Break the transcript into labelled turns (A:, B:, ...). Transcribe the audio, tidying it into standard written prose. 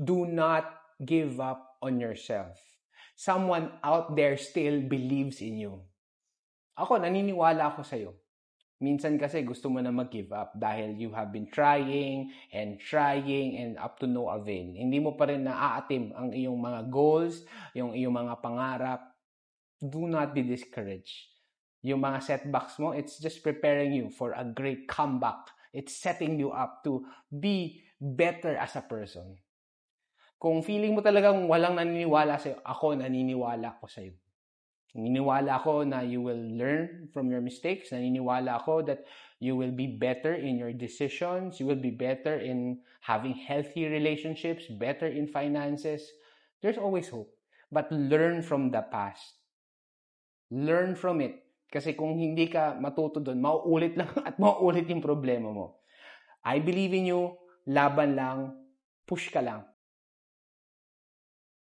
A: Do not give up on yourself. Someone out there still believes in you. Ako, naniniwala ako sa'yo. Minsan kasi gusto mo na mag-give up dahil you have been trying and up to no avail. Hindi mo pa rin naaatim ang iyong mga goals, yung iyong mga pangarap. Do not be discouraged. Yung mga setbacks mo, it's just preparing you for a great comeback. It's setting you up to be better as a person. Kung feeling mo talagang walang naniniwala sa'yo, ako naniniwala ko sa'yo. Naniniwala ako na you will learn from your mistakes. Naniniwala ako that you will be better in your decisions. You will be better in having healthy relationships, better in finances. There's always hope. But learn from the past. Learn from it. Kasi kung hindi ka matuto doon, mauulit lang at mauulit yung problema mo. I believe in you. Laban lang. Push ka lang.